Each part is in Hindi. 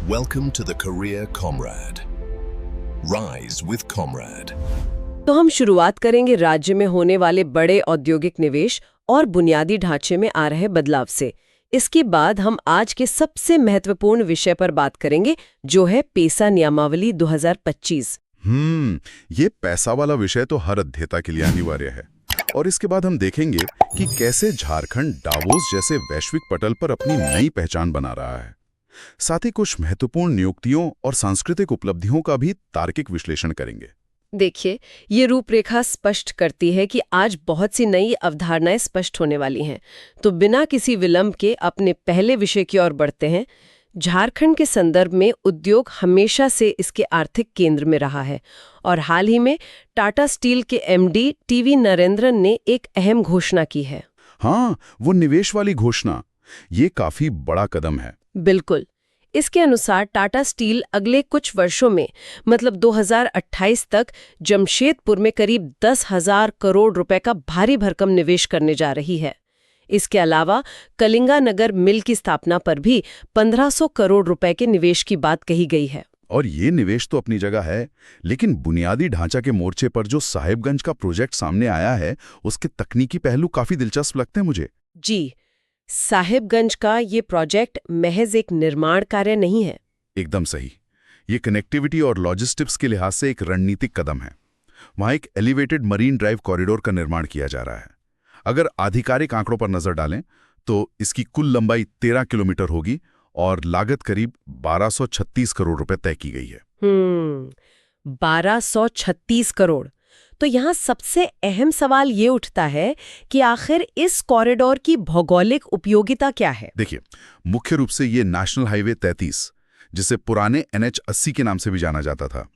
Welcome to the Career Comrade. Rise with Comrade. तो हम शुरुआत करेंगे राज्य में होने वाले बड़े औद्योगिक निवेश और बुनियादी ढांचे में आ रहे बदलाव से। इसके बाद हम आज के सबसे महत्वपूर्ण विषय पर बात करेंगे, जो है पेसा नियमावली 2025। ये पैसा वाला विषय तो हर अध्येता के लिए अनिवार्य है। और इसके बाद हम देखेंगे कि कैसे झारखंड डावोस जैसे वैश्विक पटल पर अपनी नई पहचान बना रहा है। साथ ही कुछ महत्वपूर्ण नियुक्तियों और सांस्कृतिक उपलब्धियों का भी तार्किक विश्लेषण करेंगे। देखिए, ये रूपरेखा स्पष्ट करती है कि आज बहुत सी नई अवधारणाएं स्पष्ट होने वाली हैं। तो बिना किसी विलंब के अपने पहले विषय की ओर बढ़ते हैं। झारखंड के संदर्भ में उद्योग हमेशा से इसके आर्थिक केंद्र में रहा है और हाल ही में टाटा स्टील के एमडी टीवी नरेंद्रन ने एक अहम घोषणा की है। हाँ, वो निवेश वाली घोषणा, ये काफी बड़ा कदम है। बिल्कुल। इसके अनुसार टाटा स्टील अगले कुछ वर्षों में मतलब 2028 तक जमशेदपुर में करीब 10,000 करोड़ रुपए का भारी भरकम निवेश करने जा रही है। इसके अलावा कलिंगानगर मिल की स्थापना पर भी 1500 करोड़ रुपए के निवेश की बात कही गई है। और ये निवेश तो अपनी जगह है, लेकिन बुनियादी ढांचा के मोर्चे पर जो साहिबगंज का प्रोजेक्ट सामने आया है, उसके तकनीकी पहलू काफी दिलचस्प लगते हैं मुझे। जी, साहिबगंज का ये प्रोजेक्ट महज एक निर्माण कार्य नहीं है। एकदम सही। ये कनेक्टिविटी और लॉजिस्टिक्स के लिहाज से एक रणनीतिक कदम है। वहाँ एक एलिवेटेड मरीन ड्राइव कॉरिडोर का निर्माण किया जा रहा है। अगर आधिकारिक आंकड़ों पर नजर डालें तो इसकी कुल लंबाई 13 किलोमीटर होगी और लागत करीब 1236 करोड़ रुपए तय की गई है। 1236 करोड़। तो यहाँ सबसे अहम सवाल ये उठता है कि आखिर इस कॉरिडोर की भौगोलिक उपयोगिता क्या है? देखिए, मुख्य रूप से ये नेशनल हाईवे 33, जिसे पुराने NH 80 के नाम से भी जाना जाता था,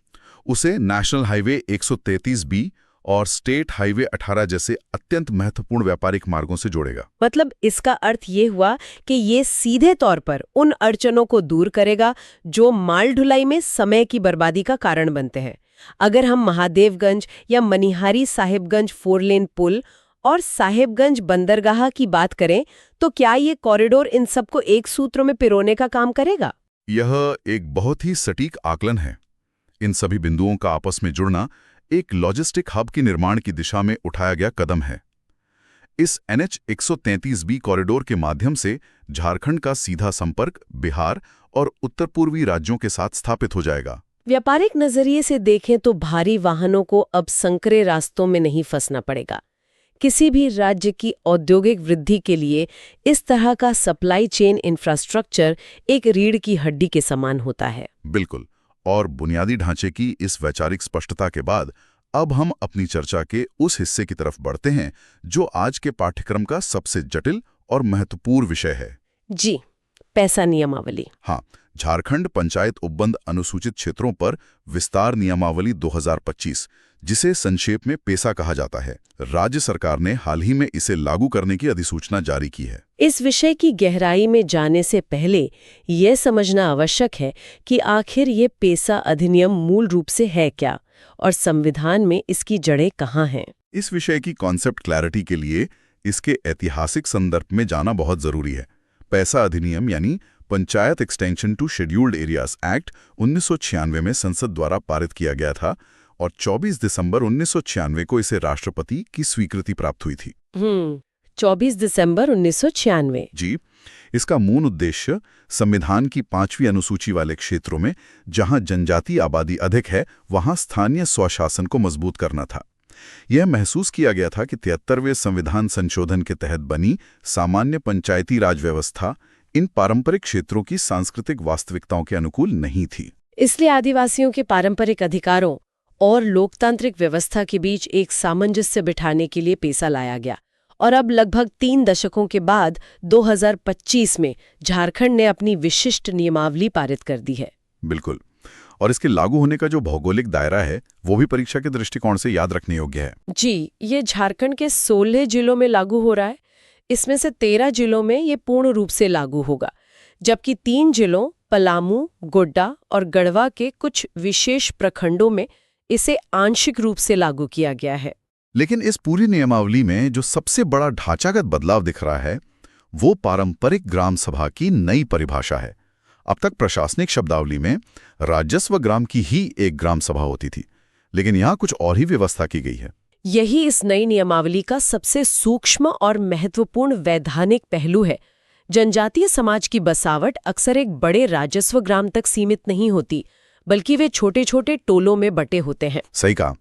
उसे नेशनल हाईवे 133B और स्टेट हाईवे 18 जैसे अत्यंत महत्वपूर्ण व्यापारिक मार्गों से जोड़ेगा। मतलब इसका अर्थ ये हुआ कि ये सीधे तौर पर उन अड़चनों को दूर करेगा जो माल ढुलाई में समय की बर्बादी का कारण बनते हैं। अगर हम महादेवगंज या मनिहारी साहिबगंज 4 लेन पुल और साहिबगंज बंदरगाह की बात करें, तो क्या ये कॉरिडोर इन सबको एक सूत्र में पिरोने का काम करेगा? यह एक बहुत ही सटीक आकलन है। इन सभी बिंदुओं का आपस में जुड़ना एक लॉजिस्टिक हब के निर्माण की दिशा में उठाया गया कदम है। इस NH 133B कॉरिडोर के माध्यम से झारखंड का सीधा संपर्क बिहार और उत्तर पूर्वी राज्यों के साथ स्थापित हो जाएगा। व्यापारिक नजरिए से देखें तो भारी वाहनों को अब संकरे रास्तों में नहीं फंसना पड़ेगा। किसी भी राज्य की औद्योगिक वृद्धि के लिए इस तरह का सप्लाई चेन इंफ्रास्ट्रक्चर एक रीढ़ की हड्डी के समान होता है। बिल्कुल। और बुनियादी ढांचे की इस वैचारिक स्पष्टता के बाद अब हम अपनी चर्चा के उस हिस्से की तरफ बढ़ते हैं जो आज के पाठ्यक्रम का सबसे जटिल और महत्वपूर्ण विषय है। जी, पैसा नियमावली। हाँ, झारखंड पंचायत उपबंध अनुसूचित क्षेत्रों पर विस्तार नियमावली 2025, जिसे संक्षेप में पेसा कहा जाता है। राज्य सरकार ने हाल ही में इसे लागू करने की अधिसूचना जारी की है। इस विषय की गहराई में जाने से पहले यह समझना आवश्यक है कि आखिर ये पेसा अधिनियम मूल रूप से है क्या और संविधान में इसकी जड़ें कहाँ हैं। इस विषय की कॉन्सेप्ट क्लैरिटी के लिए इसके ऐतिहासिक संदर्भ में जाना बहुत जरूरी है। पैसा अधिनियम यानी Panchayat extension to scheduled areas act 1996 में संसद द्वारा पारित किया गया था और 24 दिसंबर 1996 को इसे राष्ट्रपति की स्वीकृति प्राप्त हुई थी। 24 दिसंबर 1996। जी, इसका मूल उद्देश्य संविधान की 5वीं अनुसूची वाले क्षेत्रों में जहां जनजातीय आबादी अधिक है, वहां स्थानीय स्वशासन को मजबूत करना था। यह महसूस किया गया था कि 73वें संविधान संशोधन के तहत बनी सामान्य पंचायती राज व्यवस्था इन पारंपरिक क्षेत्रों की सांस्कृतिक वास्तविकताओं के अनुकूल नहीं थी। इसलिए आदिवासियों के पारंपरिक अधिकारों और लोकतांत्रिक व्यवस्था के बीच एक सामंजस्य बिठाने के लिए पेसा लाया गया। और अब लगभग 3 दशकों के बाद 2025 में झारखंड ने अपनी विशिष्ट नियमावली पारित कर दी है। बिल्कुल। और इसके लागू होने का जो भौगोलिक दायरा है, वो भी परीक्षा के दृष्टिकोण से याद रखने योग्य है। जी, ये झारखंड के 16 जिलों में लागू हो रहा है। इसमें से 13 जिलों में ये पूर्ण रूप से लागू होगा, जबकि 3 जिलों पलामू, गोड्डा और गढ़वा के कुछ विशेष प्रखंडों में इसे आंशिक रूप से लागू किया गया है। लेकिन इस पूरी नियमावली में जो सबसे बड़ा ढांचागत बदलाव दिख रहा है, वो पारंपरिक ग्राम सभा की नई परिभाषा है। अब तक प्रशासनिक शब्दावली में राजस्व ग्राम की ही एक ग्राम सभा होती थी, लेकिन यहाँ कुछ और ही व्यवस्था की गई है। यही इस नई नियमावली का सबसे सूक्ष्म और महत्वपूर्ण वैधानिक पहलू है। जनजातीय समाज की बसावट अक्सर एक बड़े राजस्व ग्राम तक सीमित नहीं होती, बल्कि वे छोटे छोटे टोलों में बटे होते हैं। सही कहा।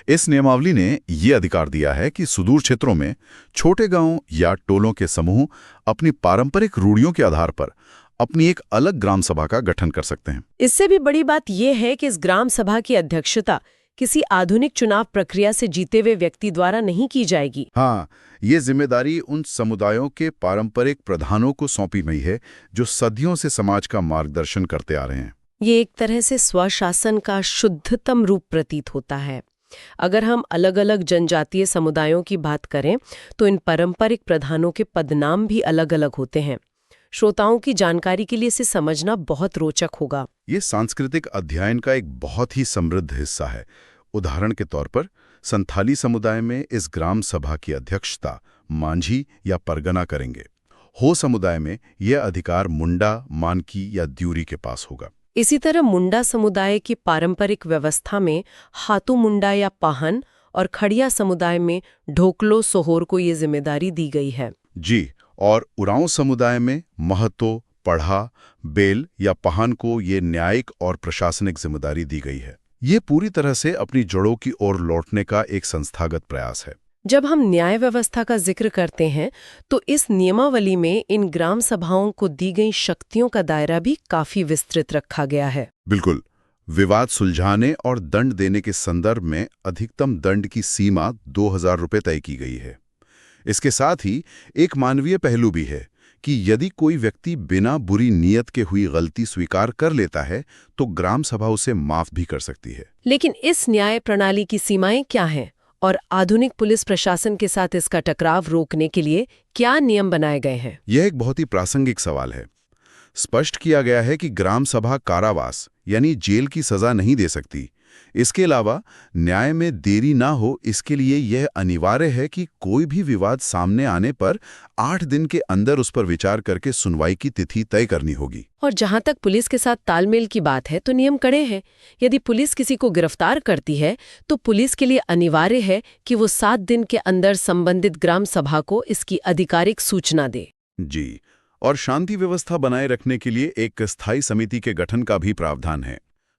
इस नियमावली ने ये अधिकार दिया है कि सुदूर क्षेत्रों में छोटे गांवों या टोलों के समूह अपनी पारंपरिक रूढ़ियों के आधार पर अपनी एक अलग ग्राम सभा का गठन कर सकते हैं। इससे भी बड़ी बात यह है कि इस ग्राम सभा की अध्यक्षता किसी आधुनिक चुनाव प्रक्रिया से जीते हुए व्यक्ति द्वारा नहीं की जाएगी। हाँ, ये जिम्मेदारी उन समुदायों के पारंपरिक प्रधानों को सौंपी गई है जो सदियों से समाज का मार्गदर्शन करते आ रहे हैं। ये एक तरह से स्वशासन का शुद्धतम रूप प्रतीत होता है। अगर हम अलग अलग जनजातीय समुदायों की बात करें तो इन पारंपरिक प्रधानों के पदनाम भी अलग अलग होते हैं। श्रोताओं की जानकारी के लिए इसे समझना बहुत रोचक होगा। ये सांस्कृतिक अध्ययन का एक बहुत ही समृद्ध हिस्सा है। उदाहरण के तौर पर संथाली समुदाय में इस ग्राम सभा की अध्यक्षता मांझी या परगना करेंगे। हो समुदाय में यह अधिकार मुंडा, मानकी या द्यूरी के पास होगा। इसी तरह मुंडा समुदाय की पारंपरिक व्यवस्था में हाथू मुंडा या पाहन और खड़िया समुदाय में ढोकलो सोहोर को ये जिम्मेदारी दी गई है। जी, और उरांव समुदाय में महतो, पढ़ा, बेल या पाहन को ये न्यायिक और प्रशासनिक जिम्मेदारी दी गई है। ये पूरी तरह से अपनी जड़ों की ओर लौटने का एक संस्थागत प्रयास है। जब हम न्याय व्यवस्था का जिक्र करते हैं तो इस नियमावली में इन ग्राम सभाओं को दी गई शक्तियों का दायरा भी काफी विस्तृत रखा गया है। बिल्कुल। विवाद सुलझाने और दंड देने के संदर्भ में अधिकतम दंड की सीमा 2000 रुपये तय की गई है। इसके साथ ही एक मानवीय पहलू भी है कि यदि कोई व्यक्ति बिना बुरी नीयत के हुई गलती स्वीकार कर लेता है तो ग्राम सभा उसे माफ भी कर सकती है। लेकिन इस न्याय प्रणाली की सीमाएं क्या हैं और आधुनिक पुलिस प्रशासन के साथ इसका टकराव रोकने के लिए क्या नियम बनाए गए हैं? यह एक बहुत ही प्रासंगिक सवाल है। स्पष्ट किया गया है कि ग्राम सभा कारावास यानी जेल की सजा नहीं दे सकती। इसके अलावा न्याय में देरी ना हो इसके लिए यह अनिवार्य है कि कोई भी विवाद सामने आने पर 8 दिन के अंदर उस पर विचार करके सुनवाई की तिथि तय करनी होगी। और जहां तक पुलिस के साथ तालमेल की बात है तो नियम कड़े हैं। यदि पुलिस किसी को गिरफ्तार करती है तो पुलिस के लिए अनिवार्य है कि वो 7 दिन के अंदर संबंधित ग्राम सभा को इसकी आधिकारिक सूचना दे। जी, और शांति व्यवस्था बनाए रखने के लिए एक स्थायी समिति के गठन का भी प्रावधान है।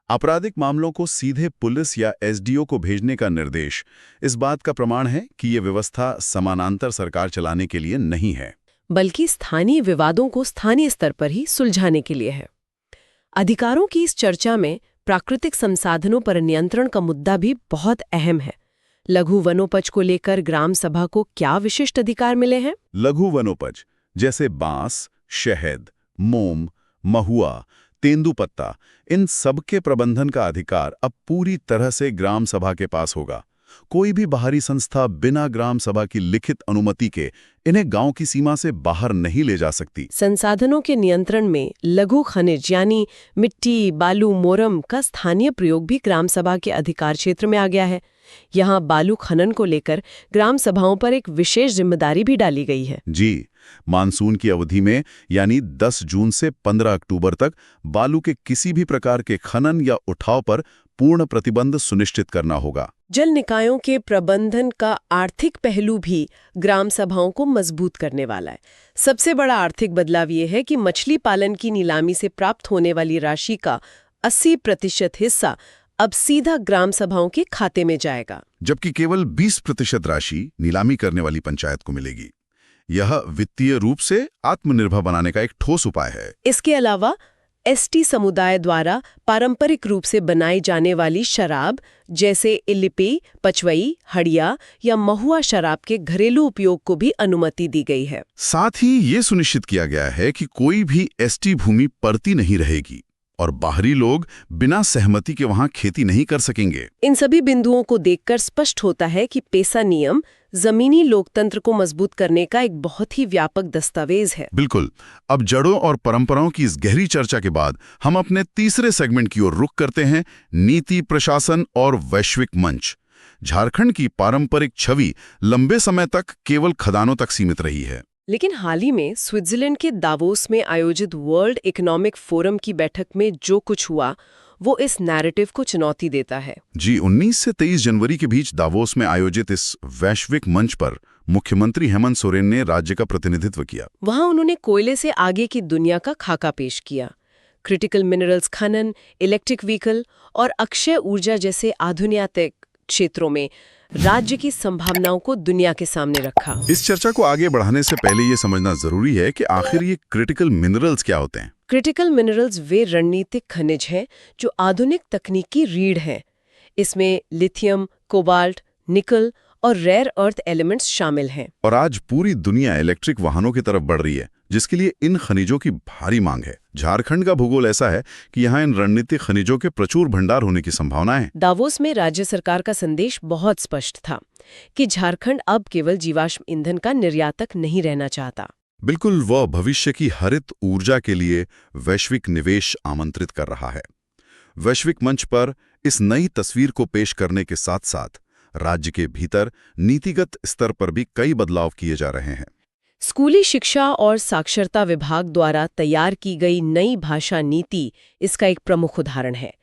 आपराधिक मामलों को सीधे पुलिस या एसडीओ को भेजने का निर्देश इस बात का प्रमाण है कि ये व्यवस्था समानांतर सरकार चलाने के लिए नहीं है, बल्कि स्थानीय विवादों को स्थानीय स्तर पर ही सुलझाने के लिए है। अधिकारों की इस चर्चा में प्राकृतिक संसाधनों पर नियंत्रण का मुद्दा भी बहुत अहम है। लघु वनोपज को लेकर ग्राम सभा को क्या विशिष्ट अधिकार मिले हैं? लघु वनोपज जैसे बांस, शहद, मोम, महुआ, तेंदुपत्ता, इन सब के प्रबंधन का अधिकार अब पूरी तरह से ग्राम सभा के पास होगा। कोई भी बाहरी संस्था बिना ग्राम सभा की लिखित अनुमति के इन्हें गांव की सीमा से बाहर नहीं ले जा सकती। संसाधनों के नियंत्रण में लघु खनिज यानी मिट्टी, बालू, मोरम का स्थानीय प्रयोग भी ग्राम सभा के अधिकार क्षेत्र में आ गया है। यहाँ बालू खनन को लेकर ग्राम सभाओं पर एक विशेष जिम्मेदारी भी डाली गई है। जी, मानसून की अवधि में यानी 10 जून से 15 अक्टूबर तक बालू के किसी भी प्रकार के खनन या उठाव पर पूर्ण प्रतिबंध सुनिश्चित करना होगा। जल निकायों के प्रबंधन का आर्थिक पहलू भी ग्राम सभाओं को मजबूत करने वाला है। सबसे बड़ा आर्थिक बदलाव ये है कि मछली पालन की नीलामी से प्राप्त होने वाली राशि का 80% हिस्सा अब सीधा ग्राम सभाओं के खाते में जाएगा, जबकि केवल 20% राशि नीलामी करने वाली पंचायत को मिलेगी। यह वित्तीय रूप से आत्मनिर्भर बनाने का एक ठोस उपाय है। इसके अलावा एसटी समुदाय द्वारा पारंपरिक रूप से बनाई जाने वाली शराब जैसे इलिपी, पचवई, हड़िया या महुआ शराब के घरेलू उपयोग को भी अनुमति दी गई है। साथ ही ये सुनिश्चित किया गया है कि कोई भी एसटी भूमि परती नहीं रहेगी और बाहरी लोग बिना सहमति के वहां खेती नहीं कर सकेंगे। इन सभी बिंदुओं को देखकर स्पष्ट होता है कि पेसा नियम जमीनी लोकतंत्र को मजबूत करने का एक बहुत ही व्यापक दस्तावेज है। बिल्कुल। अब जड़ों और परंपराओं की इस गहरी चर्चा के बाद हम अपने तीसरे सेगमेंट की ओर रुख करते हैं, नीति, प्रशासन और वैश्विक मंच। झारखंड की पारंपरिक छवि लंबे समय तक केवल खदानों तक सीमित रही है, लेकिन हाल ही में स्विट्जरलैंड के दावोस में आयोजित वर्ल्ड इकोनॉमिक फोरम की बैठक में जो कुछ हुआ वो इस नैरेटिव को चुनौती देता है। जी, 19 से 23 जनवरी के बीच दावोस में आयोजित इस वैश्विक मंच पर मुख्यमंत्री हेमंत सोरेन ने राज्य का प्रतिनिधित्व किया। वहां उन्होंने कोयले से आगे की दुनिया का खाका पेश किया। क्रिटिकल मिनरल्स खनन, इलेक्ट्रिक व्हीकल और अक्षय ऊर्जा जैसे आधुनिक क्षेत्रों में राज्य की संभावनाओं को दुनिया के सामने रखा। इस चर्चा को आगे बढ़ाने से पहले ये समझना जरूरी है कि आखिर ये क्रिटिकल मिनरल्स क्या होते हैं। क्रिटिकल मिनरल्स वे रणनीतिक खनिज हैं जो आधुनिक तकनीकी रीढ़ हैं। इसमें लिथियम, कोबाल्ट, निकल और रेयर अर्थ एलिमेंट्स शामिल हैं। और आज पूरी दुनिया इलेक्ट्रिक वाहनों की तरफ बढ़ रही है, जिसके लिए इन खनिजों की भारी मांग है। झारखंड का भूगोल ऐसा है कि यहाँ इन रणनीतिक खनिजों के प्रचुर भंडार होने की संभावना है। दावोस में राज्य सरकार का संदेश बहुत स्पष्ट था कि झारखंड अब केवल जीवाश्म ईंधन का निर्यातक नहीं रहना चाहता। बिल्कुल, वह भविष्य की हरित ऊर्जा के लिए वैश्विक निवेश आमंत्रित कर रहा है। वैश्विक मंच पर इस नई तस्वीर को पेश करने के साथ साथ राज्य के भीतर नीतिगत स्तर पर भी कई बदलाव किए जा रहे हैं। स्कूली शिक्षा और साक्षरता विभाग द्वारा तैयार की गई नई भाषा नीति इसका एक प्रमुख उदाहरण है।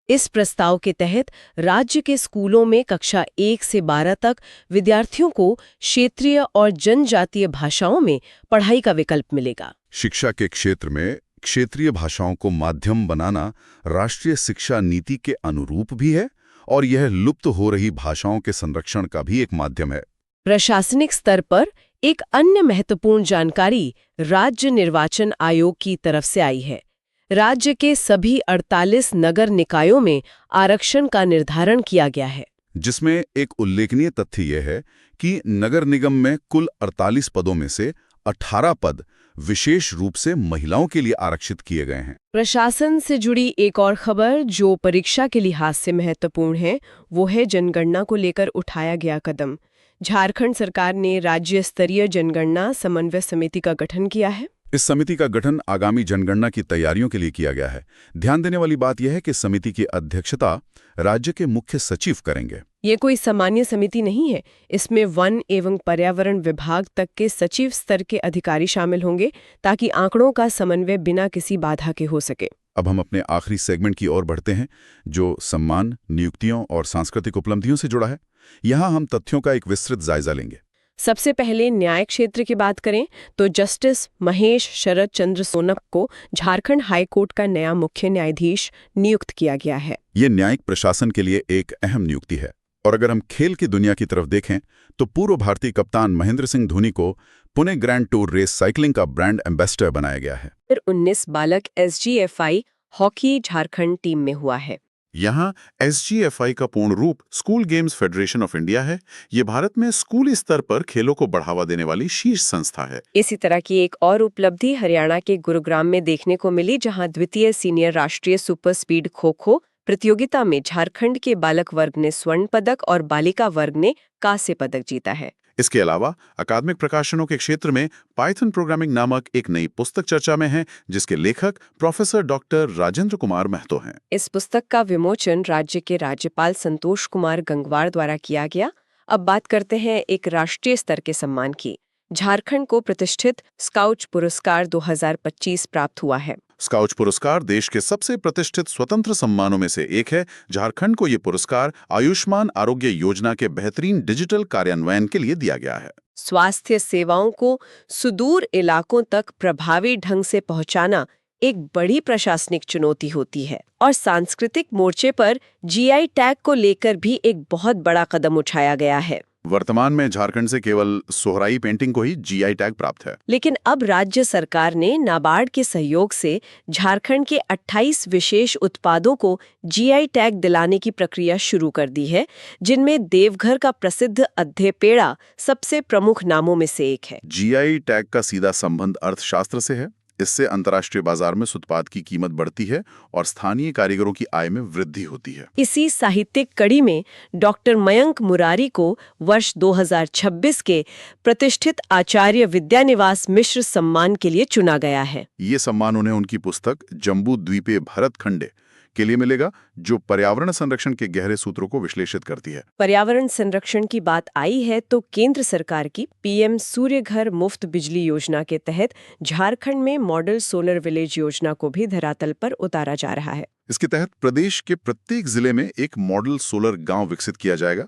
इस प्रस्ताव के तहत राज्य के स्कूलों में कक्षा 1 से 12 तक विद्यार्थियों को क्षेत्रीय और जनजातीय भाषाओं में पढ़ाई का विकल्प मिलेगा। शिक्षा के क्षेत्र में क्षेत्रीय भाषाओं को माध्यम बनाना राष्ट्रीय शिक्षा नीति के अनुरूप भी है और यह लुप्त हो रही भाषाओं के संरक्षण का भी एक माध्यम है। प्रशासनिक स्तर पर एक अन्य महत्वपूर्ण जानकारी राज्य निर्वाचन आयोग की तरफ से आई है। राज्य के सभी 48 नगर निकायों में आरक्षण का निर्धारण किया गया है, जिसमें एक उल्लेखनीय तथ्य यह है कि नगर निगम में कुल 48 पदों में से 18 पद विशेष रूप से महिलाओं के लिए आरक्षित किए गए हैं। प्रशासन से जुड़ी एक और खबर जो परीक्षा के लिहाज से महत्वपूर्ण है वो है जनगणना को लेकर उठाया गया कदम। झारखंड सरकार ने राज्य स्तरीय जनगणना समन्वय समिति का गठन किया है। इस समिति का गठन आगामी जनगणना की तैयारियों के लिए किया गया है। ध्यान देने वाली बात यह है कि समिति की अध्यक्षता राज्य के मुख्य सचिव करेंगे। ये कोई सामान्य समिति नहीं है। इसमें वन एवं पर्यावरण विभाग तक के सचिव स्तर के अधिकारी शामिल होंगे ताकि आंकड़ों का समन्वय बिना किसी बाधा के हो सके। अब हम अपने आखिरी सेगमेंट की ओर बढ़ते हैं, जो सम्मान, नियुक्तियों और सांस्कृतिक उपलब्धियों से जुड़ा है। यहाँ हम तथ्यों का एक विस्तृत जायजा लेंगे। सबसे पहले न्याय क्षेत्र की बात करें तो जस्टिस महेश शरद चंद्र सोनक को झारखंड हाई कोर्ट का नया मुख्य न्यायाधीश नियुक्त किया गया है। ये न्यायिक प्रशासन के लिए एक अहम नियुक्ति है। और अगर हम खेल की दुनिया की तरफ देखें तो पूर्व भारतीय कप्तान महेंद्र सिंह धोनी को Pune grand tour race cycling का ब्रांड एम्बेसडर बनाया गया है। फिर 19 बालक SGFI हॉकी झारखंड टीम में हुआ है। यहाँ SGFI का पूर्ण रूप school games federation of India है। ये भारत में स्कूली स्तर पर खेलों को बढ़ावा देने वाली शीर्ष संस्था है। इसी तरह की एक और उपलब्धि हरियाणा के गुरुग्राम में देखने को मिली, जहां द्वितीय सीनियर राष्ट्रीय सुपर स्पीड खो-खो प्रतियोगिता में झारखंड के बालक वर्ग ने स्वर्ण पदक और बालिका वर्ग ने कांस्य पदक जीता है। इसके अलावा अकादमिक प्रकाशनों के क्षेत्र में पाइथन प्रोग्रामिंग नामक एक नई पुस्तक चर्चा में है, जिसके लेखक प्रोफेसर डॉक्टर राजेंद्र कुमार महतो हैं। इस पुस्तक का विमोचन राज्य के राज्यपाल संतोष कुमार गंगवार द्वारा किया गया। अब बात करते हैं एक राष्ट्रीय स्तर के सम्मान की। झारखंड को प्रतिष्ठित स्काउट पुरस्कार 2025 प्राप्त हुआ है। स्काउट पुरस्कार देश के सबसे प्रतिष्ठित स्वतंत्र सम्मानों में से एक है। झारखंड को ये पुरस्कार आयुष्मान आरोग्य योजना के बेहतरीन डिजिटल कार्यान्वयन के लिए दिया गया है। स्वास्थ्य सेवाओं को सुदूर इलाकों तक प्रभावी ढंग से पहुंचाना एक बड़ी प्रशासनिक चुनौती होती है और सांस्कृतिक मोर्चे पर GI टैग को लेकर भी एक बहुत बड़ा कदम उठाया गया है। वर्तमान में झारखंड से केवल सोहराई पेंटिंग को ही GI टैग प्राप्त है। लेकिन अब राज्य सरकार ने नाबार्ड के सहयोग से झारखंड के 28 विशेष उत्पादों को GI टैग दिलाने की प्रक्रिया शुरू कर दी है, जिनमें देवघर का प्रसिद्ध अद्धे पेड़ा सबसे प्रमुख नामों में से एक है। GI टैग का सीधा संबंध अर्थशास्त्र से है। इससे अंतर्राष्ट्रीय बाजार में उत्पाद की कीमत बढ़ती है और स्थानीय कारीगरों की आय में वृद्धि होती है। इसी साहित्यिक कड़ी में डॉक्टर मयंक मुरारी को वर्ष 2026 के प्रतिष्ठित आचार्य विद्यानिवास मिश्र सम्मान के लिए चुना गया है। ये सम्मान उन्हें उनकी पुस्तक जम्बू द्वीपे भरत खंडे के लिए मिलेगा, जो पर्यावरण संरक्षण के गहरे सूत्रों को विश्लेषित करती है। पर्यावरण संरक्षण की बात आई है तो केंद्र सरकार की पीएम सूर्य घर मुफ्त बिजली योजना के तहत झारखंड में मॉडल सोलर विलेज योजना को भी धरातल पर उतारा जा रहा है। इसके तहत प्रदेश के प्रत्येक जिले में एक मॉडल सोलर गांव विकसित किया जाएगा,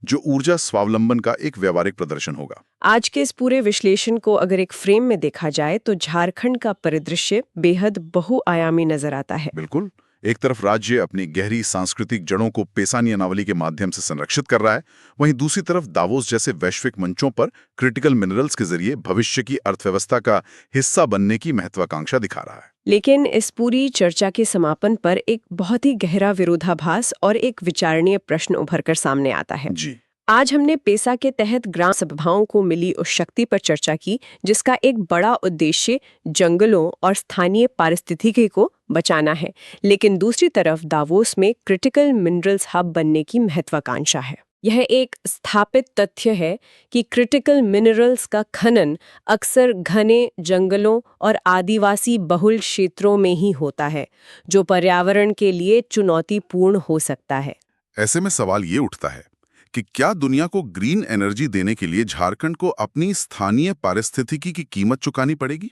जो ऊर्जा स्वावलंबन का एक व्यावहारिक प्रदर्शन होगा। आज के इस पूरे विश्लेषण को अगर एक फ्रेम में देखा जाए तो झारखंड का परिदृश्य बेहद बहुआयामी नजर आता है। बिल्कुल, एक तरफ राज्य अपनी गहरी सांस्कृतिक जड़ों को पेसा नियमावली के माध्यम से संरक्षित कर रहा है, वहीं दूसरी तरफ दावोस जैसे वैश्विक मंचों पर क्रिटिकल मिनरल्स के जरिए भविष्य की अर्थव्यवस्था का हिस्सा बनने की महत्वाकांक्षा दिखा रहा है। लेकिन इस पूरी चर्चा के समापन पर एक बहुत ही गहरा विरोधाभास और एक विचारणीय प्रश्न उभरकर सामने आता है। जी, आज हमने पेसा के तहत ग्राम सभाओं को मिली उस शक्ति पर चर्चा की जिसका एक बड़ा उद्देश्य जंगलों और स्थानीय पारिस्थितिकी को बचाना है, लेकिन दूसरी तरफ दावोस में क्रिटिकल मिनरल्स हब बनने की महत्वाकांक्षा है। यह एक स्थापित तथ्य है कि क्रिटिकल मिनरल्स का खनन अक्सर घने जंगलों और आदिवासी बहुल क्षेत्रों में ही होता है, जो पर्यावरण के लिए चुनौतीपूर्ण हो सकता है। ऐसे में सवाल ये उठता है कि क्या दुनिया को ग्रीन एनर्जी देने के लिए झारखंड को अपनी स्थानीय पारिस्थितिकी की कीमत चुकानी पड़ेगी?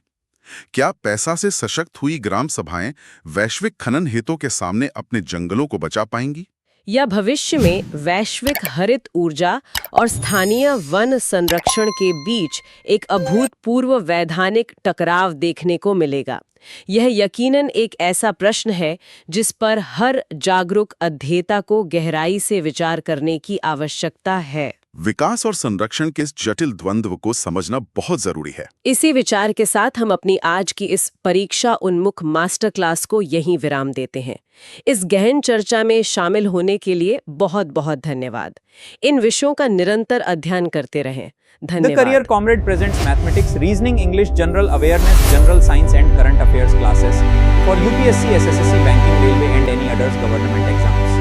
क्या पैसा से सशक्त हुई ग्राम सभाएं वैश्विक खनन हितों के सामने अपने जंगलों को बचा पाएंगी? या भविष्य में वैश्विक हरित ऊर्जा और स्थानीय वन संरक्षण के बीच एक अभूतपूर्व वैधानिक टकराव देखने को मिलेगा? यह यकीनन एक ऐसा प्रश्न है जिस पर हर जागरूक अध्येता को गहराई से विचार करने की आवश्यकता है। विकास और संरक्षण के इस जटिल द्वंद्व को समझना बहुत जरूरी है। इसी विचार के साथ हम अपनी आज की इस परीक्षा उन्मुख मास्टर क्लास को यहीं विराम देते हैं। इस गहन चर्चा में शामिल होने के लिए बहुत बहुत धन्यवाद। इन विषयों का निरंतर अध्ययन करते रहें। धन्यवाद। The Career Comrade presents mathematics, reasoning, English, general awareness, general science and current affairs classes for UPSC, SSSC, banking, railway and any others government exams.